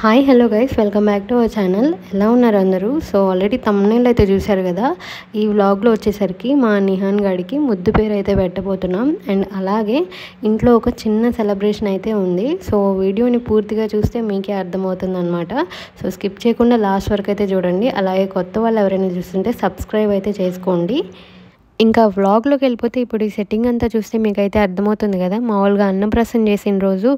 Hi hello guys, welcome back to our channel. ఎలా ఉన్నారు అందరూ? సో ఆల్రెడీ తమ్నైల్ అయితే చూశారు కదా. ఈ వ్లాగ్లో వచ్చేసరికి మా నిహాన్ గాడికి ముద్దు పేరు అయితే పెట్టబోతున్నాం. అండ్ అలాగే ఇంట్లో ఒక చిన్న సెలబ్రేషన్ అయితే ఉంది. సో వీడియోని పూర్తిగా చూస్తే మీకే అర్థమవుతుంది అనమాట. సో స్కిప్ చేయకుండా లాస్ట్ వరకు అయితే చూడండి. అలాగే కొత్త వాళ్ళు ఎవరైనా చూస్తుంటే సబ్స్క్రైబ్ అయితే చేసుకోండి. ఇంకా వ్లాగ్లోకి వెళ్ళిపోతే ఇప్పుడు ఈ సెట్టింగ్ అంతా చూస్తే మీకైతే అర్థమవుతుంది కదా. మామూలుగా అన్నప్రాసన చేసిన రోజు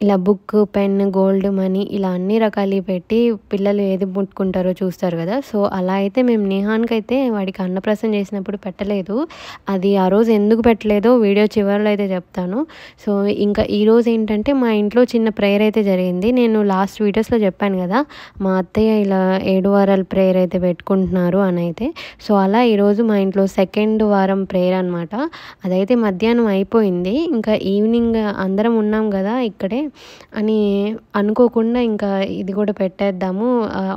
ఇలా బుక్, పెన్, గోల్డ్, మనీ ఇలా అన్ని రకాలు పెట్టి పిల్లలు ఏది ముట్టుకుంటారో చూస్తారు కదా. సో అలా అయితే మేము నిహాన్కి అయితే వాడికి అన్నప్రాసన చేసినప్పుడు పెట్టలేదు. అది ఆ రోజు ఎందుకు పెట్టలేదో వీడియో చివరిలో అయితే చెప్తాను. సో ఇంకా ఈరోజు ఏంటంటే మా ఇంట్లో చిన్న ప్రేయర్ అయితే జరిగింది. నేను లాస్ట్ వీడియోస్లో చెప్పాను కదా, మా అత్తయ్య ఇలా 7 వారాల ప్రేయర్ అయితే పెట్టుకుంటున్నారు అని అయితే. సో అలా ఈరోజు మా ఇంట్లో సెకండ్ వారం ప్రేయర్ అనమాట. అదైతే మధ్యాహ్నం అయిపోయింది. ఇంకా ఈవినింగ్ అందరం ఉన్నాం కదా ఇక్కడే అని అనుకోకుండా ఇంకా ఇది కూడా పెట్టేద్దాము.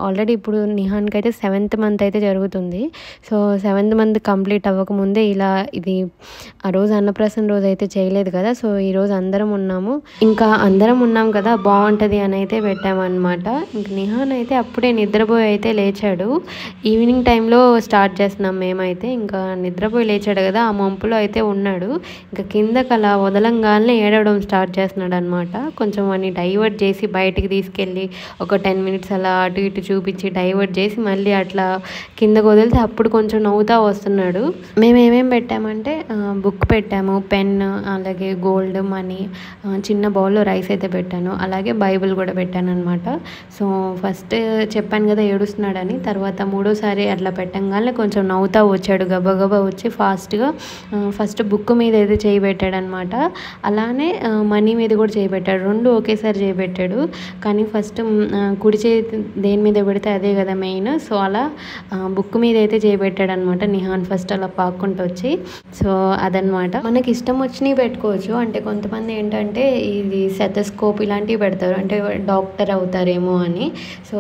ఆల్రెడీ ఇప్పుడు నిహాన్కి అయితే 7th మంత్ అయితే జరుగుతుంది. సో 7th మంత్ కంప్లీట్ అవ్వకముందే ఇలా ఇది ఆ రోజు అన్నప్రాసన రోజు అయితే చేయలేదు కదా. సో ఈరోజు అందరం ఉన్నాము, ఇంకా అందరం ఉన్నాం కదా బాగుంటుంది అని అయితే పెట్టామన్నమాట. ఇంక నిహాన్ అయితే అప్పుడే నిద్రపోయి అయితే లేచాడు. ఈవినింగ్ టైంలో స్టార్ట్ చేస్తున్నాం మేమైతే. ఇంకా నిద్రపోయి లేచాడు కదా, ఆ మంపులో అయితే ఉన్నాడు. ఇంకా కిందకి అలా వదలంగానే ఏడవడం స్టార్ట్ చేస్తున్నాడు అనమాట. కొంచెం వాడిని డైవర్ట్ చేసి బయటికి తీసుకెళ్ళి ఒక 10 minutes అలా అటు ఇటు చూపించి డైవర్ట్ చేసి మళ్ళీ అట్లా కిందకు వదిలితే అప్పుడు కొంచెం నవ్వుతా వస్తున్నాడు. మేము ఏమేమి పెట్టామంటే బుక్ పెట్టాము, పెన్, అలాగే గోల్డ్, మనీ, చిన్న బౌల్లో రైస్ అయితే పెట్టాను, అలాగే బైబిల్ కూడా పెట్టాను అనమాట. సో ఫస్ట్ చెప్పాను కదా ఏడుస్తున్నాడని, తర్వాత మూడోసారి అట్లా పెట్టంగానే కొంచెం నవ్వుతా వచ్చాడు. గబగబా వచ్చి ఫాస్ట్గా ఫస్ట్ బుక్ మీద అయితే చేయి పెట్టాడనమాట. అలానే మనీ మీద కూడా చేయి పెట్టాడు. రెండు ఒకేసారి చేయి పెట్టాడు. కానీ ఫస్ట్ కుడి చేయి దేని మీద పెడితే అదే కదా మెయిన్. సో అలా బుక్ మీద అయితే చేయి పెట్టాడనమాట నిహాన్ ఫస్ట్ అలా పాక్కుంటూ వచ్చి. సో అదనమాట. మనకి ఇష్టం వచ్చినవి పెట్టుకోవచ్చు. అంటే కొంతమంది ఏంటంటే ఇది సెతస్కోప్ ఇలాంటివి పెడతారు, అంటే డాక్టర్ అవుతారేమో అని. సో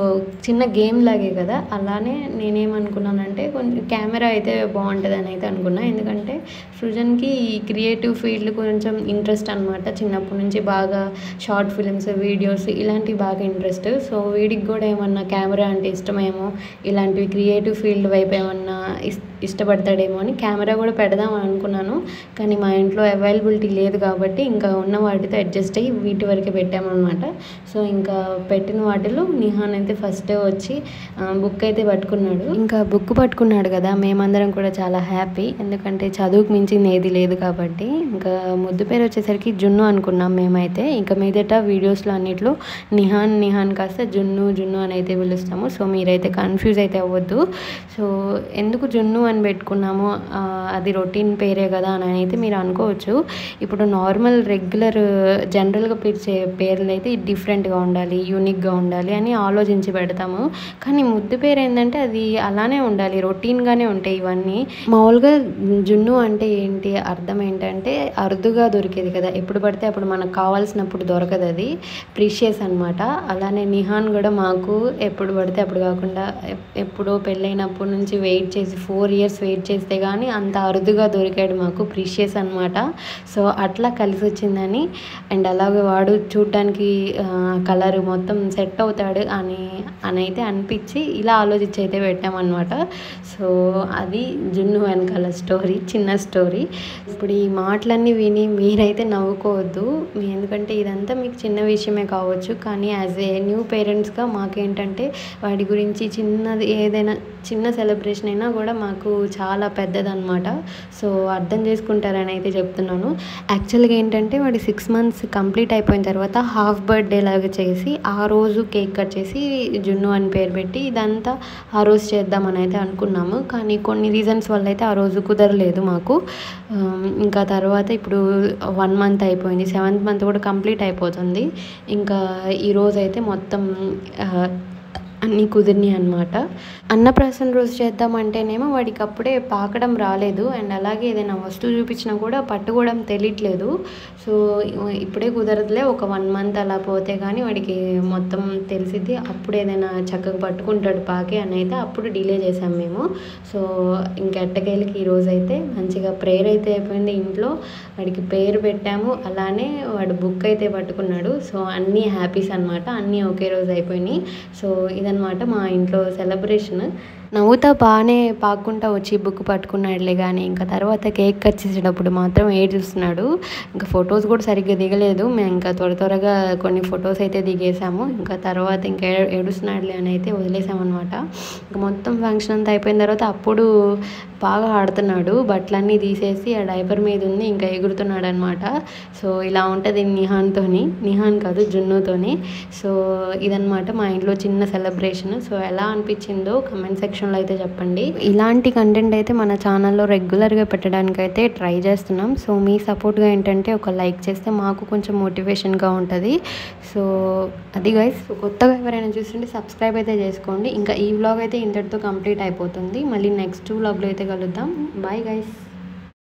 చిన్న గేమ్ లాగే కదా. అలానే నేనేమనుకున్నానంటే కొంచెం కెమెరా అయితే బాగుంటుందని అయితే అనుకున్నా. ఎందుకంటే సృజన్కి ఈ క్రియేటివ్ ఫీల్డ్ కొంచెం ఇంట్రెస్ట్ అనమాట. చిన్నప్పటి నుంచి బాగా షార్ట్ ఫిలిమ్స్, వీడియోస్ ఇలాంటివి బాగా ఇంట్రెస్ట్. సో వీడికి కూడా ఏమన్నా కెమెరా అంటే ఇష్టమేమో, ఇలాంటివి క్రియేటివ్ ఫీల్డ్ వైపు ఏమన్నా ఇష్టపడతాడేమో అని కెమెరా కూడా పెడదాం అనుకున్నాను. కానీ మా ఇంట్లో అవైలబిలిటీ లేదు కాబట్టి ఇంకా ఉన్న వాటితో అడ్జస్ట్ అయ్యి వీటి వరకే పెట్టామన్నమాట. సో ఇంకా పెట్టిన వాటిలో నిహాన్ అయితే ఫస్ట్ వచ్చి బుక్ అయితే పట్టుకున్నాడు. ఇంకా బుక్ పట్టుకున్నాడు కదా, మేమందరం కూడా చాలా హ్యాపీ. ఎందుకంటే చదువుకు మించింది ఏది లేదు కాబట్టి. ఇంకా ముద్దు పేరు వచ్చేసరికి జున్ను అనుకున్నాం మేమైతే. ఇంకా మీదట వీడియోస్లో అన్నిట్లో నిహాన్ కాస్త జున్ను అని అయితే పిలుస్తాము. సో మీరైతే కన్ఫ్యూజ్ అయితే అవ్వద్దు. సో ఎందుకు జున్ను అని పెట్టుకున్నాము, అది రొటీన్ పేరే కదా అని అయితే మీరు అనుకోవచ్చు. ఇప్పుడు నార్మల్ రెగ్యులర్ జనరల్గా పిలిచే పేర్లు అయితే డిఫరెంట్గా ఉండాలి, యూనిక్గా ఉండాలి అని ఆలోచించి పెడతాము. కానీ ముద్దు పేరు ఏంటంటే అది అలానే ఉండాలి, రొటీన్గానే ఉంటాయి ఇవన్నీ. మామూలుగా జున్ను అంటే ఏంటి అర్థం ఏంటంటే అరుదుగా దొరికేది కదా, ఎప్పుడు పడితే అప్పుడు మనకు కావాల్సినప్పుడు దొరకదు, అది ప్రీషియస్ అనమాట. అలానే నిహాన్ కూడా మాకు ఎప్పుడు పడితే అప్పుడు కాకుండా ఎప్పుడో పెళ్ళైనప్పటి నుంచి వెయిట్ చేసి 4 years వెయిట్ చేస్తే కానీ అంత అరుదుగా దొరికాడు మాకు, ప్రీషియస్ అనమాట. సో అట్లా కలిసి వచ్చిందని. అండ్ అలాగే వాడు చూడటానికి కలర్ మొత్తం సెట్ అవుతాడు అని అయితే అనిపించి ఇలా ఆలోచించి అయితే పెట్టామన్నమాట. సో అది జున్ను వెనకాల స్టోరీ, చిన్న స్టోరీ. ఇప్పుడు ఈ మాటలన్నీ విని మీరైతే నవ్వుకోవద్దు, ఎందుకంటే ఇదంతా మీకు చిన్న విషయమే కావచ్చు. కానీ యాజ్ ఏ న్యూ పేరెంట్స్గా మాకేంటంటే వాడి గురించి చిన్నది ఏదైనా చిన్న సెలబ్రేషన్ అయినా కూడా మాకు చాలా పెద్దదన్నమాట. సో అర్థం చేసుకుంటారని అయితే చెప్తున్నాను. యాక్చువల్గా ఏంటంటే వాడి 6 months కంప్లీట్ అయిపోయిన తర్వాత హాఫ్ బర్త్డే లాగా చేసి ఆ రోజు కేక్ కట్ చేసి జున్ను అని పేరు పెట్టి ఇదంతా ఆ రోజు చేద్దామని అయితే అనుకున్నాము. కానీ కొన్ని రీజన్స్ వల్ల అయితే ఆ రోజు కుదరలేదు మాకు. ఇంకా తర్వాత ఇప్పుడు 1 month అయిపోయింది, 7th month కూడా కంప్లీట్ అయిపోతుంది. ఇంకా ఈరోజు అయితే మొత్తం అన్నీ కుదిరినాయి అనమాట. అన్నప్రాసన రోజు చేద్దామంటేనేమో వాడికి అప్పుడే పాకడం రాలేదు, అండ్ అలాగే ఏదైనా వస్తువు చూపించినా కూడా పట్టుకోవడం తెలియట్లేదు. సో ఇప్పుడే కుదరదులే, ఒక 1 మంత్ అలా పోతే కానీ వాడికి మొత్తం తెలిసిద్ది, అప్పుడు ఏదైనా చక్కగా పట్టుకుంటాడు పాకి అని అయితే అప్పుడు డిలే చేసాం మేము. సో ఇంకా ఎట్టకేలకి ఈరోజు అయితే మంచిగా ప్రేయర్ అయితే అయిపోయింది ఇంట్లో, వాడికి పేరు పెట్టాము, అలానే వాడు బుక్ అయితే పట్టుకున్నాడు. సో అన్నీ హ్యాపీస్ అనమాట, అన్నీ ఒకే రోజు అయిపోయినాయి. సో ఇదనమాట మా ఇంట్లో సెలబ్రేషన్. నవ్వుతా బాగానే పాక్కుంటా వచ్చి బుక్ పట్టుకున్నాడులే, కానీ ఇంకా తర్వాత కేక్ కట్ చేసేటప్పుడు మాత్రం ఏడుస్తున్నాడు. ఇంకా ఫొటోస్ కూడా సరిగ్గా దిగలేదు, మేము ఇంకా త్వరగా కొన్ని ఫొటోస్ అయితే దిగేసాము. ఇంకా తర్వాత ఇంకా ఏడుస్తున్నాడులే అని అయితే వదిలేసామన్నమాట. ఇంకా మొత్తం ఫంక్షన్ అంతా అయిపోయిన తర్వాత అప్పుడు బాగా ఆడుతున్నాడు, బట్టలన్నీ తీసేసి ఆ డైపర్ మీద ఉంది ఇంకా ఎగురుతున్నాడు అనమాట. సో ఇలా ఉంటుంది నిహాన్ కాదు జున్నుతోని. సో ఇదనమాట మా ఇంట్లో చిన్న సెలబ్రేషన్. సో ఎలా అనిపించిందో కమెంట్ సెక్షన్లో అయితే చెప్పండి. ఇలాంటి కంటెంట్ అయితే మన ఛానల్లో రెగ్యులర్గా పెట్టడానికి అయితే ట్రై చేస్తున్నాం. సో మీ సపోర్ట్గా ఏంటంటే ఒక లైక్ చేస్తే మాకు కొంచెం మోటివేషన్గా ఉంటుంది. సో అది గైస్, కొత్తగా ఎవరైనా చూస్తుంటే సబ్స్క్రైబ్ అయితే చేసుకోండి. ఇంకా ఈ వ్లాగ్ అయితే ఇంతటితో కంప్లీట్ అయిపోతుంది. మళ్ళీ నెక్స్ట్ వ్లాగ్లో అయితే కలుద్దాం. Bye guys.